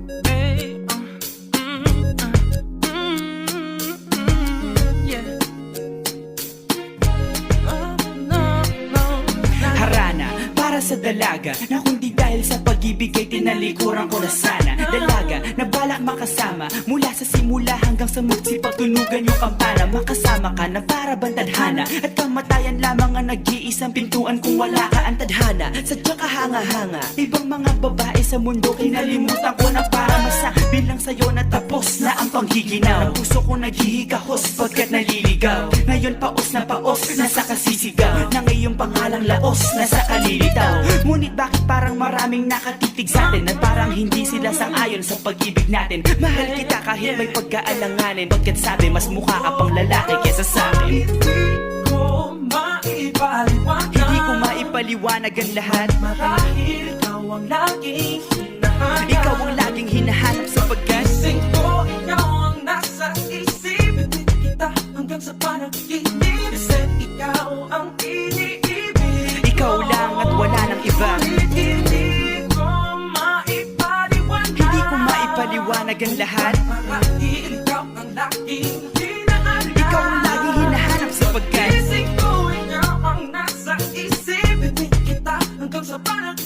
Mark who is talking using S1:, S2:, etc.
S1: Hey, yeah. Oh, no, no.
S2: Harana para sa dalaga na kundi dahil sa pag-ibig ay tinalikuran ko na sana. Dalaga na balak makasama mula sa simula hanggang sa magsipagtunugan yung kampana. Makasama ka na para bang tadhana at kamatayan lamang ang nag-iisang pintuan kung wala ka ang tadhana. Sadyang kahanga-hanga ibang mga babae sa mundo kinalimutan ko na para masabi lang sa'yo na tapos na ang panghiginaw. Ang puso ko naghihigahos pagkat naliligaw. Ngayon paos na paos nasa kasisigaw ng iyong pangalang laos nasa kalilitaw. Ngunit bakit parang maraming nakatitig sa atin at parang hindi sila sang-ayon sa pag-ibig natin. Mahal kita kahit may pagkaalanganin, pagkat sabi mas mukha ka pang lalaki kesa sa akin. Hindi ko maipaliwanag ang lahat
S1: Marahil ikaw ang laging hinahanap.
S2: Ikaw ang laging hinahanap sapagkat
S1: Gising ko, ikaw ang nasa isip. Ibig kita hanggang sa panaginip. Kasi ikaw ang iniibig.
S2: ikaw lang at wala nang iba.
S1: Hindi ko maipaliwanag.
S2: Hindi ko maipaliwanag ang lahat.
S1: Marahil ikaw ang laging hinahanap.
S2: Ikaw ang laging hinahanap sapagkat
S1: Gising ko, ikaw ang nasa isip. Ibig kita hanggang sa panaginip.